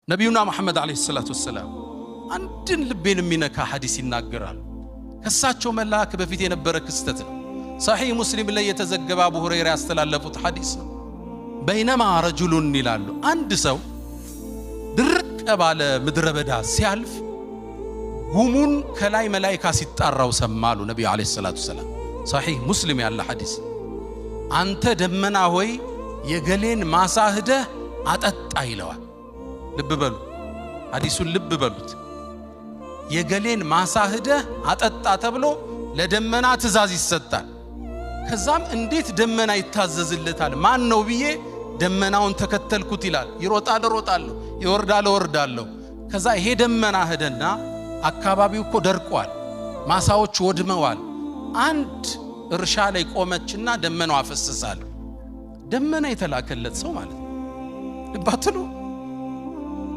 ነብዩና መሐመድ አለይሂ ሰላቱ ወሰለም አንድን ልቤን የሚነካ ሐዲስ ይናገራል። ከሳቸው መላክ በፊት የነበረ ክስተት ነው። صحيح ሙስሊም ላይ የተዘገበ አቡ ሁረይራ ያስተላለፉት ሐዲስ ነው። በይነማ ረጁሉን ይላሉ አንድ ሰው ድርቅ ባለ ምድረ በዳ ሲያልፍ ጉሙን ከላይ መላእክት ሲጣራው ሰማሉ ነብዩ አለይሂ ሰላቱ ወሰለም። صحيح ሙስሊም ያለ ሐዲስ አንተ ደመና ሆይ የገሌን ማሳ ሄደህ አጠጣ ይለዋል። ልብ በሉ ሐዲሱን ልብ በሉት። የገሌን ማሳ ሄደህ አጠጣ ተብሎ ለደመና ትእዛዝ ይሰጣል። ከዛም እንዴት ደመና ይታዘዝለታል ማን ነው ብዬ ደመናውን ተከተልኩት ይላል። ይሮጣል እሮጣለሁ፣ ይወርዳል እወርዳለሁ። ከዛ ይሄ ደመና ሄደና አካባቢው እኮ ደርቋል፣ ማሳዎች ወድመዋል። አንድ እርሻ ላይ ቆመችና ደመናው አፈሰሳል። ደመና የተላከለት ሰው ማለት ነው። ልባትሉ